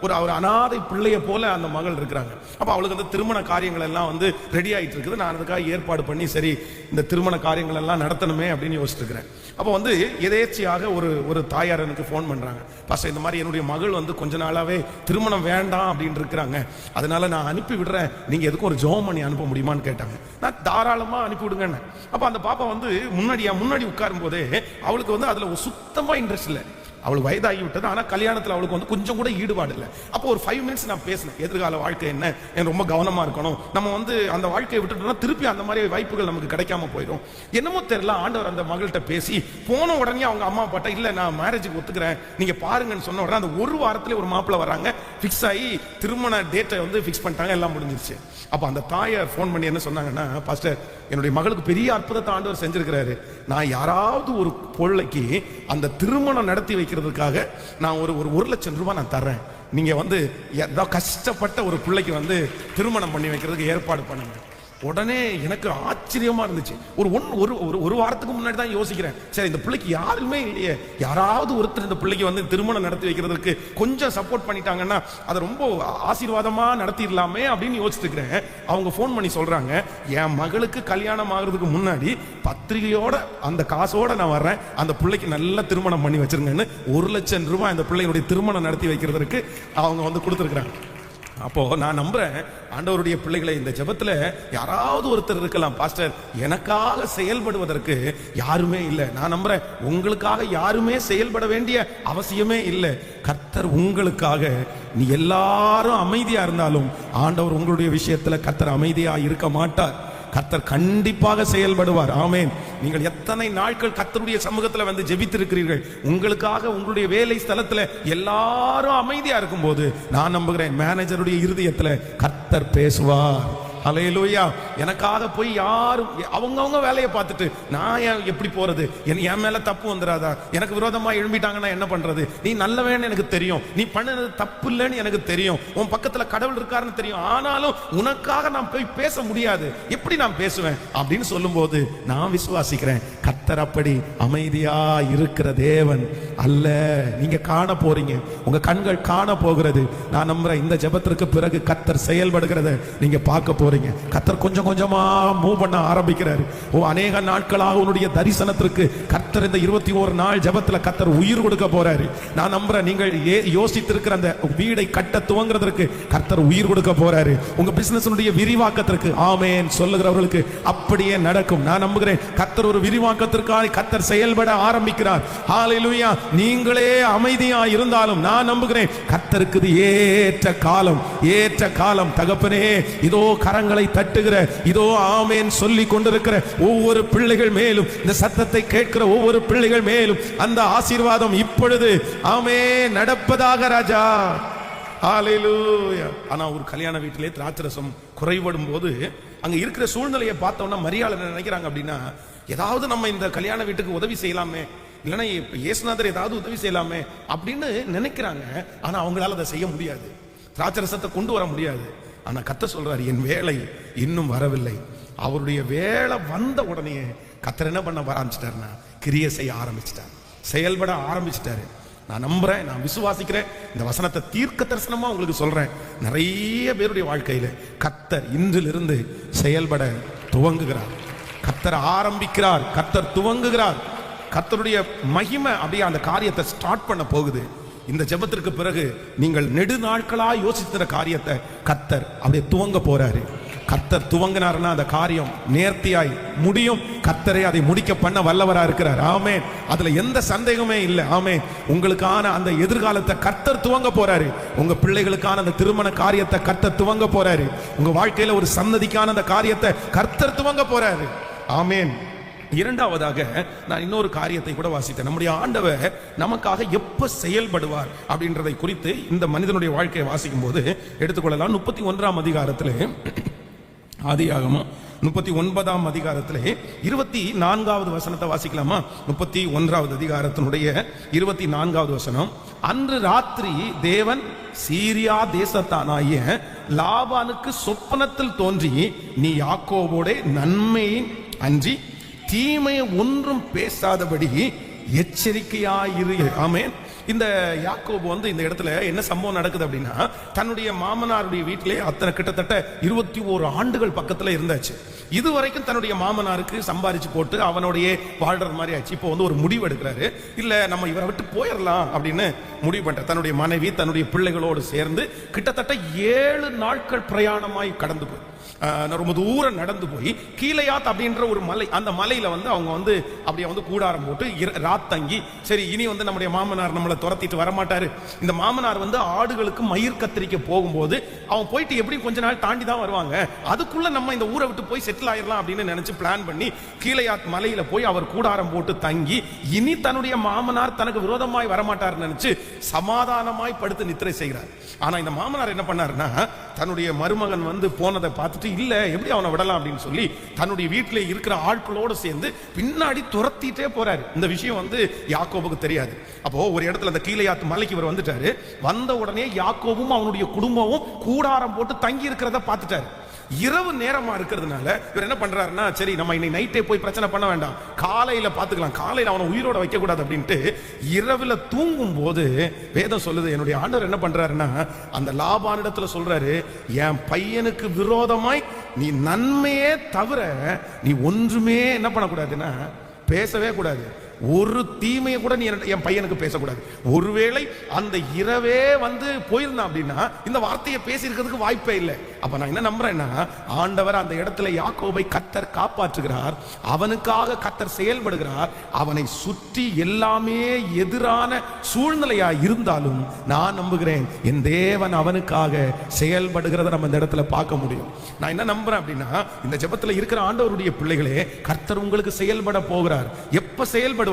ஒரு அனாதை பிள்ளைய போல அந்த மகள் இருக்கிறாங்க. அப்ப அவளுக்கு திருமண காரியங்கள் எல்லாம் ரெடி ஆயிட்டு இருக்குது. நான் அதுக்காக ஏற்பாடு பண்ணி சரி இந்த திருமண காரியங்கள் எல்லாம் நடத்தணுமே அப்படின்னு யோசிச்சுட்டு இருக்கிறேன். அப்போ எதேச்சியாக ஒரு தாயார் எனக்கு போன் பண்றாங்க. பாஸ்டர், இந்த மாதிரி என்னுடைய மகள் கொஞ்ச நாளாவே திருமணம் வேண்டாம் அப்படின்னு இருக்கிறாங்க, அதனால நான் அனுப்பி விடுறேன், நீங்க எதுக்கும் ஒரு ஜெபம் பண்ணி அனுப்ப முடியுமான்னு கேட்டாங்க. நான் தாராளமா அனுப்பி விடுங்க. அப்ப அந்த பாப்பா முன்னாடி உட்காரும் போதே அவளுக்கு அதுல சுத்தமா இன்ட்ரெஸ்ட் இல்லை. அவளுக்கு வயதாகி விட்டது, ஆனா கல்யாணத்துல அவளுக்கு கொஞ்சம் கூட ஈடுபாடு இல்லை. அப்போ ஒரு 5 மினிட்ஸ் நான் பேசினேன். எதிர்கால வாழ்க்கை என்ன, ரொம்ப கவனமா இருக்கணும், நம்ம அந்த வாழ்க்கையை விட்டுட்டோம்னா திருப்பி அந்த மாதிரி வாய்ப்புகள் நமக்கு கிடைக்காம போயிடும். என்னமோ தெரியல, ஆண்டவர் அந்த மகள்கிட்ட பேசி போன உடனே அவங்க அம்மா அப்பாட்ட இல்ல நான் மேரேஜுக்கு ஒத்துக்கிறேன் நீங்க பாருங்கன்னு சொன்ன உடனே அந்த ஒரு வாரத்துல ஒரு மாப்பிள்ளை வராங்க, பிக்ஸ் ஆகி திருமண டேட்டை பிக்ஸ் பண்ணிட்டாங்க, எல்லாம் முடிஞ்சிருச்சு. அப்ப அந்த தாயார் போன் பண்ணி என்ன சொன்னாங்கன்னா, பாஸ்டர் என்னுடைய மகளுக்கு பெரிய அற்புதத்தை ஆண்டவர் செஞ்சிருக்கிறாரு, நான் யாராவது ஒரு பிள்ளைக்கு அந்த திருமணம் நடத்தி வைக்கிறதுக்காக நான் ஒரு 1 லட்சம் ரூபாய் நான் தர்றேன், நீங்க ஏதாவது கஷ்டப்பட்ட ஒரு பிள்ளைக்கு திருமணம் பண்ணி வைக்கிறதுக்கு ஏற்பாடு பண்ணுங்க. உடனே எனக்கு ஆச்சரியமா இருந்துச்சு. ஒரு வாரத்துக்கு முன்னாடி தான் யோசிக்கிறேன், சரி இந்த பிள்ளைக்கு யாருமே இல்லையே, யாராவது ஒருத்தர் இந்த பிள்ளைக்கு வந்து திருமணம் நடத்தி வைக்கிறதுக்கு கொஞ்சம் சப்போர்ட் பண்ணிட்டாங்கன்னா அதை ரொம்ப ஆசீர்வாதமா நடத்திடலாமே அப்படின்னு யோசிச்சுட்டு இருக்கிறேன். அவங்க ஃபோன் பண்ணி சொல்றாங்க, என் மகளுக்கு கல்யாணம் ஆகுறதுக்கு முன்னாடி பத்திரிகையோட அந்த காசோட நான் வர்றேன், அந்த பிள்ளைக்கு நல்ல திருமணம் பண்ணி வச்சிருங்கன்னு 1,00,000 ரூபாய் அந்த பிள்ளைகளுடைய திருமணம் நடத்தி வைக்கிறதுக்கு அவங்க வந்து கொடுத்துருக்குறாங்க. அப்போ நான் நம்புறேன், ஆண்டவருடைய பிள்ளைகளை, இந்த ஜெபத்துல யாராவது ஒருத்தர் இருக்கலாம், பாஸ்டர் எனக்காக செயல்படுவதற்கு யாருமே இல்லை. நான் நம்புறேன் உங்களுக்காக யாருமே செயல்பட வேண்டிய அவசியமே இல்லை. கர்த்தர் உங்களுக்காக, நீ எல்லாரும் அமைதியா இருந்தாலும் ஆண்டவர் உங்களுடைய விஷயத்துல கர்த்தர் அமைதியா இருக்க மாட்டார். கர்த்தர் கண்டிப்பாக செயல்படுவார். ஆமென். நீங்கள் எத்தனை நாட்கள் கர்த்தருடைய சமூகத்தில் வந்து ஜெபித்திருக்கிறீர்கள், உங்களுக்காக உங்களுடைய வேலை ஸ்தலத்தில் எல்லாரும் அமைதியா இருக்கும்போது நான் நம்புகிறேன் மேனேஜருடைய இருதயத்தில் கர்த்தர் பேசுவார். ஹல்லேலூயா. எனக்காக போய் யாரும் அவங்கவுங்க வேலையை பார்த்துட்டு நான் எப்படி போறது, என் மேல தப்பு வந்துடாதா, எனக்கு விரோதமா எழும்பிட்டாங்கன்னா என்ன பண்றது, நீ நல்லவேன்னு எனக்கு தெரியும், நீ பண்ணது தப்பு இல்லைன்னு எனக்கு தெரியும், உன் பக்கத்துல கடவுள் இருக்காருன்னு தெரியும், ஆனாலும் உனக்காக நான் போய் பேச முடியாது, எப்படி நான் பேசுவேன் அப்படின்னு சொல்லும் போது நான் விசுவாசிக்கிறேன் கர்த்தர் அப்படி அமைதியா இருக்கிற தேவன் அல்ல. நீங்க காண போறீங்க, உங்க கண்கள் காண போகிறது. நான் நம்புறேன் இந்த ஜெபத்திற்கு பிறகு கர்த்தர் செயல்படுகிறத நீங்க பார்க்க போறீங்க. கர்த்தர் கொஞ்சம் கொஞ்சமா மூவ் பண்ண ஆரம்பிக்கிறார். அநேக நாட்களாக உன்னுடைய தரிசனத்திற்கு கர்த்தர் இந்த 21 நாள் ஜெபத்துல கர்த்தர் உயிர் கொடுக்க போறாரு. நான் நம்புறேன் நீங்கள் யோசித்திருக்கிற அந்த வீடை கட்ட துவங்குறதற்கு கர்த்தர் உயிர் கொடுக்க போறாரு. உங்க பிசினஸ்னுடைய விரிவாக்கத்திற்கு ஆமென் சொல்லுகிறவர்களுக்கு அப்படியே நடக்கும். நான் நம்புகிறேன் கர்த்தர் ஒரு விரிவாக்கத்திற்காக கர்த்தர் செயல்பட ஆரம்பிக்கிறார். ஹல்லேலூயா. நீங்களே அமைதியா இருந்தாலும் நான் நம்புகிறேன் கர்த்தருக்கு இது ஏற்ற காலம், ஏற்ற காலம். தகப்பனே, இதோ கரங்களை தட்டுகிற, இதோ ஆமென் சொல்லி கொண்டிருக்கிற ஒவ்வொரு பிள்ளைகள் மேலும், இந்த சத்தத்தை கேட்கிற ஒவ்வொரு பிள்ளைகள் மேலும் அந்த ஆசீர்வாதம் இப்பொழுது ஆமென் நடப்பதாக ராஜா. ஹல்லேலூயா. ஆனா ஒரு கல்யாண வீட்டிலே திராட்சரசம் குறைபடும் போது அங்க இருக்கிற சூழ்நிலையை பார்த்தோம்னா மரியாதை நினைக்கிறாங்க அப்படின்னா, ஏதாவது நம்ம இந்த கல்யாண வீட்டுக்கு உதவி செய்யலாமே, இல்லைன்னா இயேசுநாதர் ஏதாவது உதவி செய்யலாமே அப்படின்னு நினைக்கிறாங்க. ஆனா அவங்களால அதை செய்ய முடியாது, திராட்சரசத்தை கொண்டு வர முடியாது. ஆனா கர்த்தர் சொல்றாரு, என் வேலை இன்னும் வரவில்லை. அவருடைய வேலை வந்த உடனே கர்த்தர் என்ன பண்ண ஆரம்பிச்சிட்டாருன்னா கிரியை செய்ய ஆரம்பிச்சிட்டார், செயல்பட ஆரம்பிச்சிட்டாரு. நான் நம்புறேன், நான் விசுவாசிக்கிறேன். இந்த வசனத்தை தீர்க்க தரிசனமா உங்களுக்கு சொல்றேன். நிறைய பேருடைய வாழ்க்கையில கர்த்தர் இன்றிலிருந்து செயல்பட துவங்குகிறார். கர்த்தர் ஆரம்பிக்கிறார், கர்த்தர் துவங்குகிறார். கர்த்தருடைய மகிமை அப்படியே அந்த காரியத்தை ஸ்டார்ட் பண்ண போகுது. இந்த ஜெபத்திற்கு பிறகு நீங்கள் நெடுநாட்களா யோசிக்கிற காரியத்தை கர்த்தர் அப்படியே துவங்க போறாரு. கர்த்தர் துவங்கினார்னா அந்த காரியம் நேர்த்தியாய் முடியும். கர்த்தரே அதை முடிக்க பண்ண வல்லவரா இருக்கிறார். ஆமென். அதுல எந்த சந்தேகமே இல்லை. ஆமென். உங்களுக்கான அந்த எதிர்காலத்தை கர்த்தர் துவங்க போறாரு. உங்க பிள்ளைகளுக்கான அந்த திருமண காரியத்தை கர்த்தர் துவங்க போறாரு. உங்க வாழ்க்கையில ஒரு சன்னதிக்கான அந்த காரியத்தை கர்த்தர் துவங்க போறாரு. ஆமென். இரண்டாவதாக நான் இன்னொரு காரியத்தை கூட வாசித்தேன். நம்முடைய ஆண்டவர் நமக்காக எப்ப செயல்படுவார் அப்படின்றதை குறித்து இந்த மனிதனுடைய வாழ்க்கையை வாசிக்கும் போது எடுத்துக்கொள்ளலாம். 31ஆம் அதிகாரத்திலே, ஆதியாகமம் 39ஆம் அதிகாரத்திலே 24வது வசனத்தை வாசிக்கலாமா? 31வது அதிகாரத்தினுடைய 24வது வசனம். அன்று ராத்திரி தேவன் சீரியா தேசத்தானாகிய லாபானுக்கு சொப்பனத்தில் தோன்றி, நீ யாக்கோபோட நன்மையை அன்றி தீமையை ஒன்றும் பேசாதபடி எச்சரிக்கையாயிரு. ஆமென். இந்த யாக்கோபு வந்து இந்த இடத்துல என்ன சம்பவம் நடக்குது அப்படின்னா, தன்னுடைய மாமனாருடைய வீட்டிலே அத்தனை கிட்டத்தட்ட 21 ஆண்டுகள் பக்கத்துல இருந்தாச்சு. இதுவரைக்கும் தன்னுடைய மாமனாருக்கு சம்பாரிச்சு போட்டு அவனோடையே வாழ்ற மாதிரி ஆச்சு. இப்போ வந்து ஒரு முடிவு எடுக்கிறாரு, இல்ல நம்ம இவரை விட்டு போயிடலாம் அப்படின்னு முடிவு பண்ற. தன்னுடைய மனைவி தன்னுடைய பிள்ளைகளோடு சேர்ந்து கிட்டத்தட்ட 7 நாட்கள் பிரயாணமாய் கடந்து போய் ரொம்ப தூரம் நடந்து போய் கீழையாத் அப்படின்ற ஒரு மலை, அந்த மலையில வந்து அவங்க வந்து அப்படியே வந்து கூடாரம் போட்டு ராத் தங்கி, சரி இனி வந்து நம்முடைய மாமனார் நம்மளை துரத்திட்டு வரமாட்டாரு. இந்த மாமனார் வந்து ஆடுகளுக்கு மயிர் கத்திரிக்க போகும்போது அவன் போயிட்டு எப்படி கொஞ்ச நாள் தாண்டி தான் வருவாங்க, அதுக்குள்ள நம்ம இந்த ஊரை விட்டு போய் செட்டில் ஆயிடலாம் அப்படின்னு நினைச்சு பிளான் பண்ணி கீழையாத் மலையில போய் அவர் கூடாரம் போட்டு தங்கி, இனி தன்னுடைய மாமனார் தனக்கு விரோதமாய் வரமாட்டார் நினைச்சு சமாதானமாய் படுத்து நித்திரை செய்கிறார். ஆனா இந்த மாமனார் என்ன பண்ணாருன்னா, தன்னுடைய மருமகன் வந்து போனதை பார்த்துட்டு இல்ல எப்படி அவனை விடலாம் அப்படின்னு சொல்லி தன்னுடைய வீட்டிலே இருக்கிற ஆட்களோடு சேர்ந்து பின்னாடி துரத்திட்டே போறாரு. இந்த விஷயம் வந்து யாக்கோபுக்கு தெரியாது. அப்போ ஒரு இடத்துல அந்த கீழையாத் மலைக்கு இவர் வந்துட்டாரு. வந்த உடனே யாக்கோபும் அவனுடைய குடும்பமும் கூடாரம் போட்டு தங்கி இருக்கிறத பார்த்துட்டாரு. இரவு நேரமா இருக்கிறதுனால இவர் என்ன பண்றாருன்னா, சரி நம்ம இன்னைக்கு நைட்டே போய் பிரச்சனை பண்ண வேண்டாம், காலையில பாத்துக்கலாம், காலையில அவனை உயிரோட வைக்க கூடாது அப்படின்ட்டு இரவுல தூங்கும் போது வேதம் சொல்லுது, என்னுடைய ஆண்டவர் என்ன பண்றாருன்னா அந்த லாபானிடத்துல சொல்றாரு, என் பையனுக்கு விரோதமாய் நீ நன்மையே தவிர நீ ஒன்றுமே என்ன பண்ணக்கூடாதுன்னா பேசவே கூடாது. ஒரு தீமையை கூட நீ என் பையனுக்கு பேசக்கூடாது. ஒருவேளை அந்த இரவே வந்து போயிருந்தான் அப்படின்னா இந்த வார்த்தையை பேசியிருக்கிறதுக்கு வாய்ப்பே இல்லை. அப்ப நான் என்ன நம்புறேன்னா, ஆண்டவர் அந்த இடத்துல யாக்கோபை கர்த்தர் காப்பாற்றுகிறார், அவனுக்காக கர்த்தர் செயல்படுகிறார். அவனை சுற்றி எல்லாமே எதிரான சூழ்நிலையா இருந்தாலும் நான் நம்புகிறேன், என் தேவன் அவனுக்காக செயல்படுகிறத நம்ம இந்த இடத்துல பார்க்க முடியும். நான் என்ன நம்புறேன் அப்படின்னா, இந்த ஜெபத்துல இருக்கிற ஆண்டவருடைய பிள்ளைகளே, கர்த்தர் உங்களுக்கு செயல்பட போகிறார். எப்ப செயல்படுவார்னா,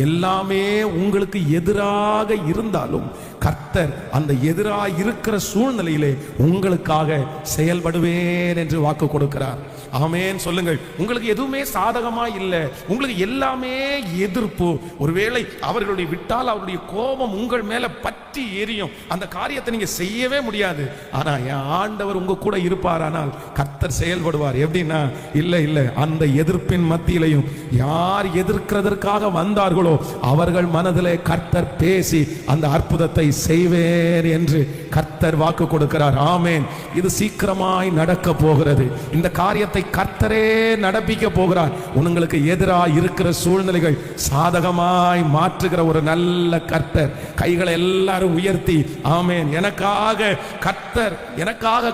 எல்லாமே உங்களுக்கு எதிராக இருந்தாலும் கர்த்தர் அந்த எதிராக இருக்கிற சூழ்நிலையிலே உங்களுக்காக செயல்படுவேன் என்று வாக்கு கொடுக்கிறார். ஆமென் சொல்லுங்கள். உங்களுக்கு எதுவுமே சாதகமா இல்லை, உங்களுக்கு எல்லாமே எதிர்ப்பு. ஒருவேளை அவர்களுடைய விட்டால் அவருடைய கோபம் உங்கள் மேல பற்றி எரியும், அந்த காரியத்தை நீங்க செய்யவே முடியாது. ஆனா என் ஆண்டவர் உங்க கூட இருப்பாரானால் கர்த்தர் செயல்படுவார். எப்படின்னா, இல்லை இல்லை, அந்த எதிர்ப்பின் மத்தியிலையும் யார் எதிர்க்கிறதற்காக வந்தார்களோ அவர்கள் மனதிலே கர்த்தர் பேசி அந்த அற்புதத்தை செய்வேன் என்று கர்த்தர் வாக்கு கொடுக்கிறார். ஆமென். இது சீக்கிரமாய் நடக்க போகிறது. இந்த காரியத்தை கர்த்தரே நடப்பிக்க போகிறார். உங்களுக்கு எதிராக இருக்கிற சூழ்நிலைகள் சாதகமாய் மாற்றுகிற ஒரு நல்ல கர்த்தர். கைகளை எல்லாரும் உயர்த்தி ஆமென். எனக்காக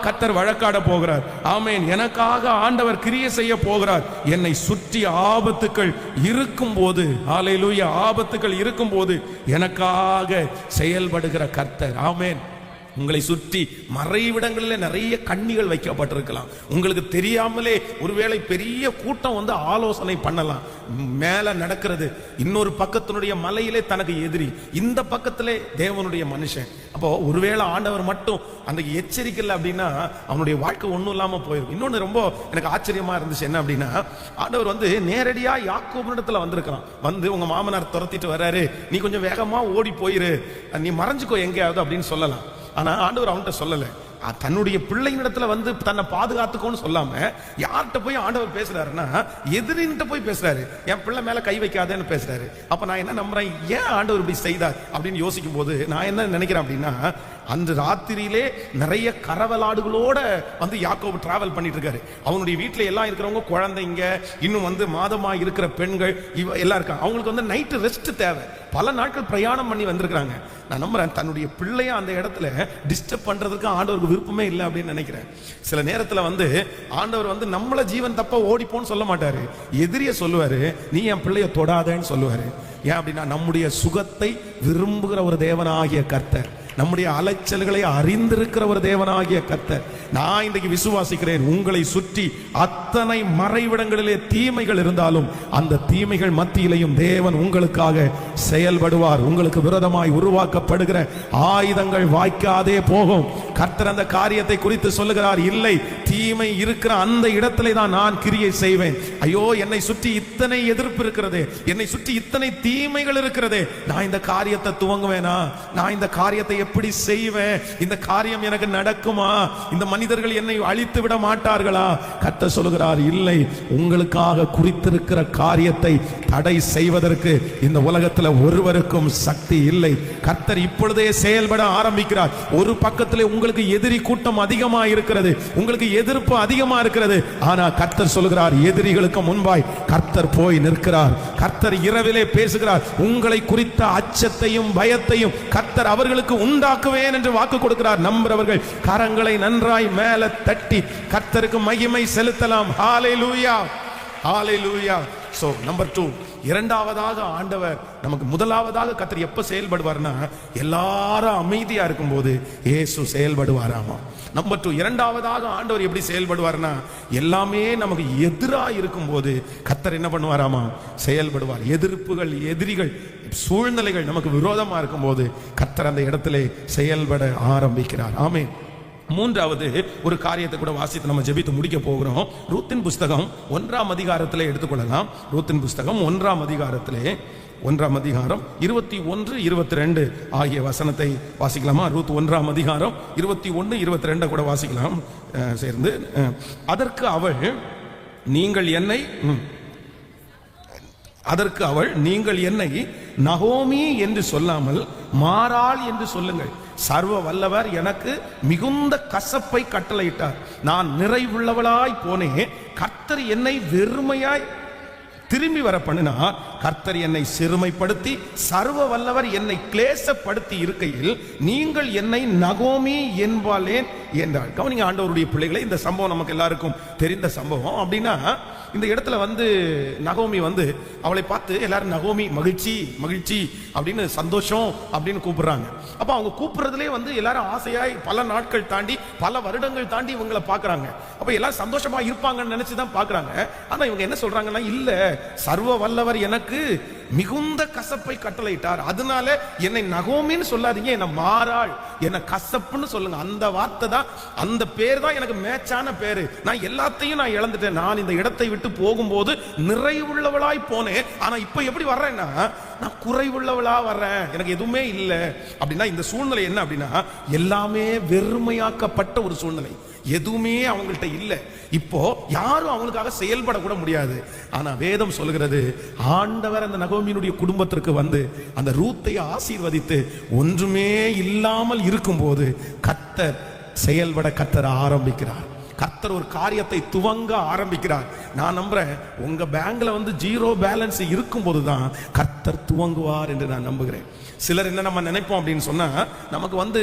கர்த்தர் வழக்காட போகிறார். ஆமென். எனக்காக ஆண்டவர் கிரியை செய்ய போகிறார். என்னை சுற்றி ஆபத்துக்கள் இருக்கும் போது, ஹல்லேலூயா, ஆபத்துக்கள் இருக்கும் போது எனக்காக செயல்படுகிற கர்த்தர். ஆமென். உங்களை சுற்றி மறைவிடங்களில் நிறைய கண்ணிகள் வைக்கப்பட்டிருக்கலாம். உங்களுக்கு தெரியாமலே ஒருவேளை பெரிய கூட்டம் வந்து ஆலோசனை பண்ணலாம். மேல நடக்கிறது இன்னொரு பக்கத்தினுடைய மலையிலே தனக்கு எதிரி, இந்த பக்கத்திலே தேவனுடைய மனுஷன். அப்போ ஒருவேளை ஆண்டவர் மட்டும் அந்த எச்சரிக்கல அப்படின்னா அவனுடைய வாழ்க்கை ஒன்றும் இல்லாம போயிடும். இன்னொன்று ரொம்ப எனக்கு ஆச்சரியமா இருந்துச்சு, என்ன அப்படின்னா, ஆண்டவர் வந்து நேரடியா யாக்கோபினிடத்துல வந்திருக்கிறான். வந்து உங்க மாமனார் துரத்திட்டு வர்றாரு, நீ கொஞ்சம் வேகமா ஓடி போயிரு, நீ மறைஞ்சுக்கோ எங்கேயாவது அப்படின்னு சொல்லலாம். ஆனா ஆண்டவர் அவன்கிட்ட சொல்லல. தன்னுடைய பிள்ளைங்களிடத்துல வந்து தன்னை பாதுகாத்துக்கோன்னு சொல்லாம யார்கிட்ட போய் ஆண்டவர் பேசுறாருன்னா, எதிரின்ட்ட போய் பேசுறாரு. என் பிள்ளை மேல கை வைக்காதேன்னு பேசுறாரு. அப்ப நான் என்ன நம்புறேன், ஏன் ஆண்டவர் இப்படி செய்தார் அப்படின்னு யோசிக்கும் போது நான் என்ன நினைக்கிறேன் அப்படின்னா, அன்று ராத்திரியிலே நிறைய கரவலாடுகளோட வந்து யாக்கோபு டிராவல் பண்ணிட்டு இருக்காரு. அவனுடைய வீட்டுல எல்லாம் இருக்கிறவங்க குழந்தைங்க, இன்னும் வந்து மாதமா இருக்கிற பெண்கள் எல்லாம் இருக்காங்க. அவங்களுக்கு வந்து நைட்டு ரெஸ்ட் தேவை. பல நாட்கள் பிரயாணம் பண்ணி வந்திருக்கிறாங்க. நான் நம்புறேன் தன்னுடைய பிள்ளைய அந்த இடத்துல டிஸ்டர்ப் பண்றதுக்கு ஆண்டவருக்கு விருப்பமே இல்லை அப்படின்னு நினைக்கிறேன். சில நேரத்துல வந்து ஆண்டவர் வந்து நம்மள ஜீவன் தப்ப ஓடிப்போன்னு சொல்ல மாட்டாரு, எதிரிய சொல்லுவாரு, நீ என் பிள்ளைய தொடாதேன்னு சொல்லுவாரு. ஏன் அப்படின்னா, நம்முடைய சுகத்தை விரும்புகிற ஒரு தேவனாகிய கர்த்தர், நம்முடைய அலைச்சல்களை அறிந்திருக்கிற ஒரு தேவனாகிய கர்த்தர். நான் இன்றைக்கு விசுவாசிக்கிறேன், உங்களை சுற்றி அத்தனை மறைவிடங்களிலே தீமைகள் இருந்தாலும் அந்த தீமைகள் மத்தியிலையும் தேவன் உங்களுக்காக செயல்படுவார். உங்களுக்கு விரோதமாய் உருவாக்கப்படுகிற ஆயுதங்கள் வாய்க்காதே போகும். கர்த்தர் அந்த காரியத்தை குறித்து சொல்லுகிறார், இல்லை, தீமை இருக்கிற அந்த இடத்திலே தான் நான் கிரியை செய்வேன். ஐயோ, என்னை சுற்றி இத்தனை எதிர்ப்பு இருக்கிறது, என்னை சுற்றி இத்தனை தீமைகள் இருக்கிறது, நான் இந்த காரியத்தை துவங்குவேனா? நான் இந்த காரியத்தை எப்படி செய்வேன்? இந்த காரியம் எனக்கு நடக்குமா? இந்த மனிதர்கள் என்னை அழித்து விட மாட்டார்களா? கர்த்தர் சொல்லுகிறார், இல்லை, உங்களுக்காக குறித்திருக்கிற காரியத்தை தடை செய்வதற்கு இந்த உலகத்தில் ஒருவருக்கும் சக்தி இல்லை. கர்த்தர் இப்பொழுதே செயல்பட ஆரம்பிக்கிறார். ஒரு பக்கத்திலே உங்களுக்கு எதிரி கூட்டம் அதிகமா இருக்கிறது, உங்களுக்கு எதிர்ப்பு அதிகமா இருக்கிறது. ஆனா கர்த்தர் சொல்லுகிறார், எதிரிகளுக்கு முன்பாய் கர்த்தர் போய் நிற்கிறார். கர்த்தர் இரவிலே பேசுகிறார். உங்களை குறித்த அச்சத்தையும் பயத்தையும் கர்த்தர் அவர்களுக்கு உண்டாக்குவேன் என்று வாக்கு கொடுக்கிறார். நம்புறவர்கள் கரங்களை நன்றாய் மேல தட்டி கர்த்தருக்கு மகிமை செலுத்தலாம். ஹல்லேலூயா, ஹல்லேலூயா. சோ நம்பர் 2, இரண்டாவதாக ஆண்டவர் நமக்கு முதலாவதாக கர்த்தர் எப்ப செயல்படுவார்னா, எல்லாரும் அமைதியா இருக்கும்போது இயேசு செயல்படுவாராமா. நம்பர் 2, இரண்டாவதாக ஆண்டவர் எப்படி செயல்படுவார்னா, எல்லாமே நமக்கு எதிராக இருக்கும்போது கர்த்தர் என்ன பண்ணுவாராமா? செயல்படுவார். எதிர்ப்புகள், எதிரிகள், சூழ்நிலைகள் நமக்கு விரோதமா இருக்கும்போது கர்த்தர் அந்த இடத்திலே செயல்பட ஆரம்பிக்கிறார். ஆமென். மூன்றாவது ஒரு காரியத்தை கூட வாசித்து நம்ம ஜெபித்து முடிக்க போகிறோம். ரூத்தின் புஸ்தகம் 1ஆம் அதிகாரத்திலே எடுத்துக்கொள்ளலாம். ரூத்தின் புஸ்தகம் 1ஆம் அதிகாரத்திலே 1ஆம் அதிகாரம் 21, 22 ஆகிய வசனத்தை வாசிக்கலாமா? ரூத் 1ஆம் அதிகாரம் 21, 22 கூட வாசிக்கலாம் சேர்ந்து. அதற்கு அவள் நீங்கள் என்னை நகோமி என்று சொல்லாமல் மாறாள் என்று சொல்லுங்கள். சர்வ வல்லவர் எனக்கு மிகுந்த கசப்பை கட்டளையிட்டார். நான் நிறைவுள்ளவளாய் போனேன். கர்த்தர் என்னை வெறுமையாய் திரும்பி வர பண்ணினார். கர்த்தர் என்னை சிறுமைப்படுத்தி சர்வ வல்லவர் என்னை கிளேசப்படுத்தி இருக்கையில் நீங்கள் என்னை நகோமி என்பாளேன் என்றாள். கவனிங்க ஆண்டவருடைய பிள்ளைகளை, இந்த சம்பவம் நமக்கு எல்லாருக்கும் தெரிந்த சம்பவம். அப்படின்னா இந்த இடத்துல நகோமி அவளை பார்த்து எல்லாரும் நகோமி மகிழ்ச்சி மகிழ்ச்சி அப்படின்னு சந்தோஷம் அப்படின்னு கூப்பிடுறாங்க. அப்ப அவங்க கூப்பிடுறதுலே எல்லாரும் ஆசையாய் பல நாட்கள் தாண்டி பல வருடங்கள் தாண்டி இவங்களை பாக்குறாங்க. அப்ப எல்லாரும் சந்தோஷமா இருப்பாங்கன்னு நினைச்சுதான் பாக்குறாங்க. ஆனா இவங்க என்ன சொல்றாங்கன்னா, இல்ல சர்வ வல்லவர் எனக்கு மிகுந்த கசப்பை கட்டளையிட்டார், அதனால என்னை நகோமின்னு சொல்லாதீங்க, என்ன மாறாள், என்ன கசப்புன்னு சொல்லுங்க. அந்த வார்த்தை தான், அந்த பேர் தான் எனக்கு மேட்சான பேரு. நான் எல்லாத்தையும் நான் இழந்துட்டேன். நான் இந்த இடத்தை விட்டு போகும்போது நிறைவுள்ளவளாய் போனேன். ஆனா இப்ப எப்படி வர்றேன்னா, நான் குறைவுள்ளவளா வர்றேன், எனக்கு எதுவுமே இல்லை அப்படின்னா. இந்த சூழ்நிலை என்ன அப்படின்னா, எல்லாமே வெறுமையாக்கப்பட்ட ஒரு சூழ்நிலை. எதுவுமே அவங்கள்ட்ட இல்லை. இப்போ யாரும் அவங்களுக்காக செயல்பட கூட முடியாது. ஆனா வேதம் சொல்லுகிறது, ஆண்டவர் அந்த நகோமியினுடைய குடும்பத்திற்கு அந்த ரூத்தை ஆசீர்வதித்து ஒன்றுமே இல்லாமல் இருக்கும்போது கர்த்தர் செயல்பட ஆரம்பிக்கிறார். கர்த்தர் ஒரு காரியத்தை துவங்க ஆரம்பிக்கிறார். நான் நம்புறேன், உங்க பேங்க்ல 0 பேலன்ஸ் இருக்கும் போதுதான் கர்த்தர் துவங்குவார் என்று நான் நம்புகிறேன். சிலர் என்ன நம்ம நினைப்போம் அப்படின்னு சொன்னா, நமக்கு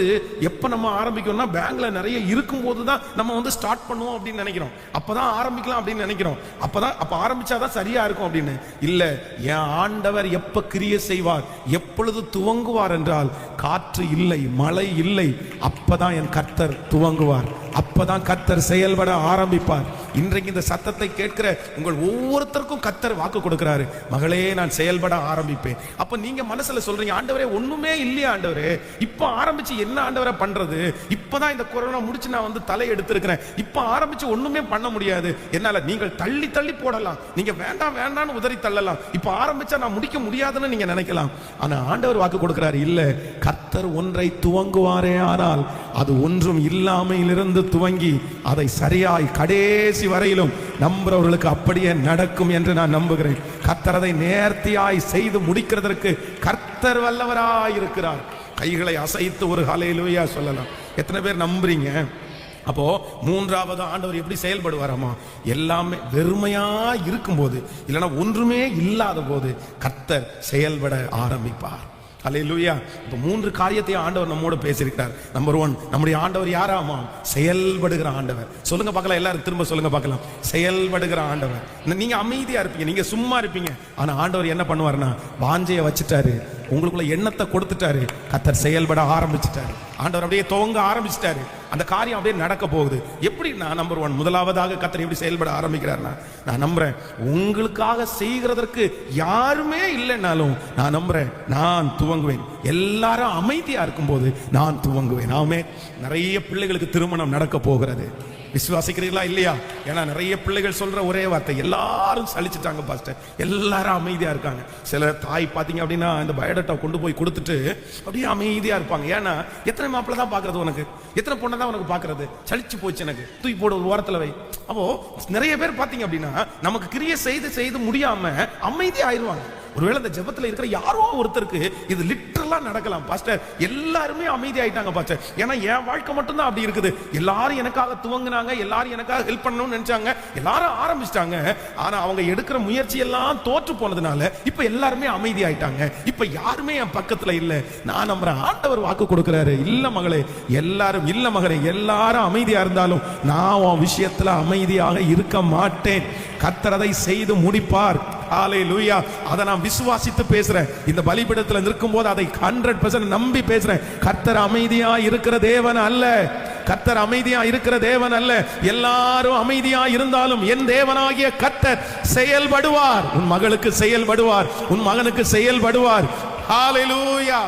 எப்ப நம்ம ஆரம்பிக்கணும்னா பேங்க்ல நிறைய இருக்கும் போதுதான் நம்ம ஸ்டார்ட் பண்ணுவோம் அப்படின்னு நினைக்கிறோம். அப்பதான் ஆரம்பிக்கலாம் அப்படின்னு நினைக்கிறோம். அப்ப ஆரம்பிச்சாதான் சரியா இருக்கும் அப்படின்னு. இல்ல, என் ஆண்டவர் எப்ப கிரியை செய்வார், எப்பொழுது துவங்குவார் என்றால், காற்று இல்லை, மழை இல்லை, அப்பதான் என் கர்த்தர் துவங்குவார், அப்பதான் கர்த்தர் செயல்பட ஆரம்பிப்பார். இன்றைக்கு இந்த சத்தத்தை கேட்கிற உங்கள் ஒவ்வொருத்தருக்கும் கர்த்தர் வாக்கு கொடுக்கிறாரு, மகளே நான் செயல்பட ஆரம்பிப்பேன். அப்ப நீங்க மனசுல சொல்றீங்க, ஆண்டவரே ஒண்ணுமே இல்லையா ஆண்டவரே, இப்ப ஆரம்பிச்சு என்ன ஆண்டவரை பண்றது, இப்பதான் இந்த கொரோனா முடிச்சு நான் தலை எடுத்திருக்கிறேன், இப்ப ஆரம்பிச்சு ஒண்ணுமே பண்ண முடியாது என்னால. நீங்கள் தள்ளி தள்ளி போடலாம், நீங்க வேண்டாம் வேண்டாம்னு உதறி தள்ளலாம், இப்ப ஆரம்பிச்சா நான் முடிக்க முடியாதுன்னு நீங்க நினைக்கலாம். ஆனா ஆண்டவர் வாக்கு கொடுக்கிறாரு, இல்ல, கர்த்தர் ஒன்றை துவங்குவாரே ஆனால் அது ஒன்றும் இல்லாமையிலிருந்து துவங்கி அதை சரியாய் கடைசி வரையிலும் நம்புறவர்களுக்கு அப்படியே நடக்கும் என்று நான் நம்புகிறேன். கர்த்தர் அதை நேர்த்தியாய் செய்து முடிக்கிறதற்கு கர்த்தர் வல்லவராய் இருக்கிறார். கைகளை அசைத்து ஒரு ஹல்லேலூயா சொல்லலாம். எத்தனை பேர் நம்புறீங்க? அப்போ மூன்றாவது ஆண்டவர் எப்படி செயல்படுவாராமா, எல்லாமே வெறுமையா இருக்கும்போது, இல்லைன்னா ஒன்றுமே இல்லாத போது கர்த்தர் செயல்பட ஆரம்பிப்பார். ஹல்லேலூயா. இப்போ 3 காரியத்தை ஆண்டவர் நம்மோடு பேசியிருக்கிறார். நம்பர் 1, நம்முடைய ஆண்டவர் யாராமா? செயல்படுகிற ஆண்டவர். சொல்லுங்க பார்க்கலாம், எல்லாரும் திரும்ப சொல்லுங்க பார்க்கலாம். செயல்படுகிற ஆண்டவர். நீங்க அமைதியா இருப்பீங்க, நீங்க சும்மா இருப்பீங்க. ஆனா ஆண்டவர் என்ன பண்ணுவாருன்னா, வாஞ்சையை வச்சுட்டாரு, உங்களுக்குள்ள எண்ணத்தை கொடுத்துட்டாரு, கர்த்தர் செயல்பட ஆரம்பிச்சுட்டாரு. ஆண்டவர் அப்படியே துவங்க ஆரம்பிச்சிட்டாரு. அந்த காரியம் அப்படியே நடக்க போகுது. எப்படி? நான் நம்பர் 1, முதலாவதாக கர்த்தர் எப்படி செயல்பட ஆரம்பிக்கிறார்னா, நான் நம்புறேன் உங்களுக்காக செய்கிறதற்கு யாருமே இல்லைன்னாலும் நான் நம்புறேன், நான் துவங்குவேன். எல்லாரும் அமைதியா இருக்கும்போது நான் துவங்குவேன். ஆமே. நிறைய பிள்ளைகளுக்கு திருமணம் நடக்க போகிறது. விசுவாசிக்கிறீங்களா இல்லையா? ஏன்னா நிறைய பிள்ளைகள் சொல்ற ஒரே வார்த்தை, எல்லாரும் சலிச்சுட்டாங்க பாஸ்டர், எல்லாரும் அமைதியா இருக்காங்க. சில தாய் பாத்தீங்க அப்படின்னா இந்த பயோடேட்டா கொண்டு போய் கொடுத்துட்டு அப்படியே அமைதியா இருப்பாங்க. ஏன்னா எத்தனை மாப்பிள்ள தான் பாக்குறது உனக்கு, எத்தனை பொண்ணை தான் உனக்கு பாக்குறது, சலிச்சு போச்சு எனக்கு, தூக்கி போட ஒரு வாரத்துல வை. அப்போ நிறைய பேர் பாத்தீங்க அப்படின்னா நமக்கு கிரியை செய்து முடியாம அமைதி ஆயிடுவாங்க. ஒருவேளை இந்த ஜெபத்துல இருக்கிற யாரோ ஒருத்தருக்கு இது லிட்டரலா நடக்கலாம் பாஸ்டர், எல்லாருமே அமைதி ஆயிட்டாங்க பாஸ்டர், ஏன்னா என் வாழ்க்கை மட்டும் தான் அப்படி இருக்குது, எல்லாரும் எனக்காக துவங்கினாங்க, எல்லாரும் எனக்காக ஹெல்ப் பண்ணணும்னு நினைச்சாங்க, எல்லாரும் ஆரம்பிச்சிட்டாங்க, ஆனா அவங்க எடுக்கிற முயற்சி எல்லாம் தோற்று போனதுனால இப்ப எல்லாருமே அமைதி ஆயிட்டாங்க, இப்ப யாருமே என் பக்கத்துல இல்ல. நான் நம்புறேன் ஆண்டவர் வாக்கு கொடுக்கிறாரு, இல்ல மகளே, எல்லாரும் இல்ல மகளே, எல்லாரும் அமைதியா இருந்தாலும் நான் உன் விஷயத்துல அமைதியாக இருக்க மாட்டேன். கர்த்தர் அதை செய்து முடிப்பார். ஹல்லேலூயா. அதை நான் விசுவாசித்து பேசுறேன். இந்த பலிபீடத்தில் நிற்கும் போது அதை 100% நம்பி பேசுறேன். கர்த்தர் அமைதியா இருக்கிற தேவன் அல்ல, கர்த்தர் அமைதியா இருக்கிற தேவன் அல்ல. எல்லாரும் அமைதியா இருந்தாலும் என் தேவனாகிய கர்த்தர் செயல்படுவார். உன் மகளுக்கு செயல்படுவார், உன் மகனுக்கு செயல்படுவார். ஹல்லேலூயா.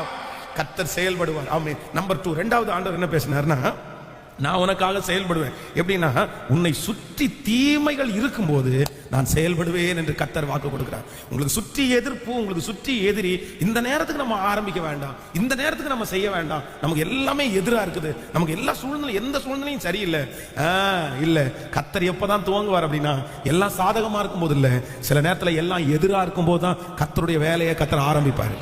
கர்த்தர் செயல்படுவார். ஆமென். நம்பர் 2, இரண்டாவது ஆண்டவர் என்ன பேசினார்னா, நான் உனக்காக செயல்படுவேன். எப்படின்னா, உன்னை சுற்றி தீமைகள் இருக்கும்போது நான் செயல்படுவேன் என்று கர்த்தர் வாக்கு கொடுக்கிறார். உங்களுக்கு சுற்றி எதிர்ப்பு, உங்களுக்கு சுற்றி எதிரி, இந்த நேரத்துக்கு நம்ம ஆரம்பிக்க வேண்டாம், இந்த நேரத்துக்கு நம்ம செய்ய வேண்டாம். நமக்கு எல்லாமே எதிரா இருக்குது, நமக்கு எல்லா சூழ்நிலை, எந்த சூழ்நிலையும் சரியில்லை. இல்ல, கர்த்தர் எப்பதான் துவங்குவார் அப்படின்னா, எல்லாம் சாதகமா இருக்கும் போது இல்ல, சில நேரத்துல எல்லாம் எதிரா இருக்கும் போது தான் கர்த்தருடைய வேலையை கர்த்தர் ஆரம்பிப்பாரு.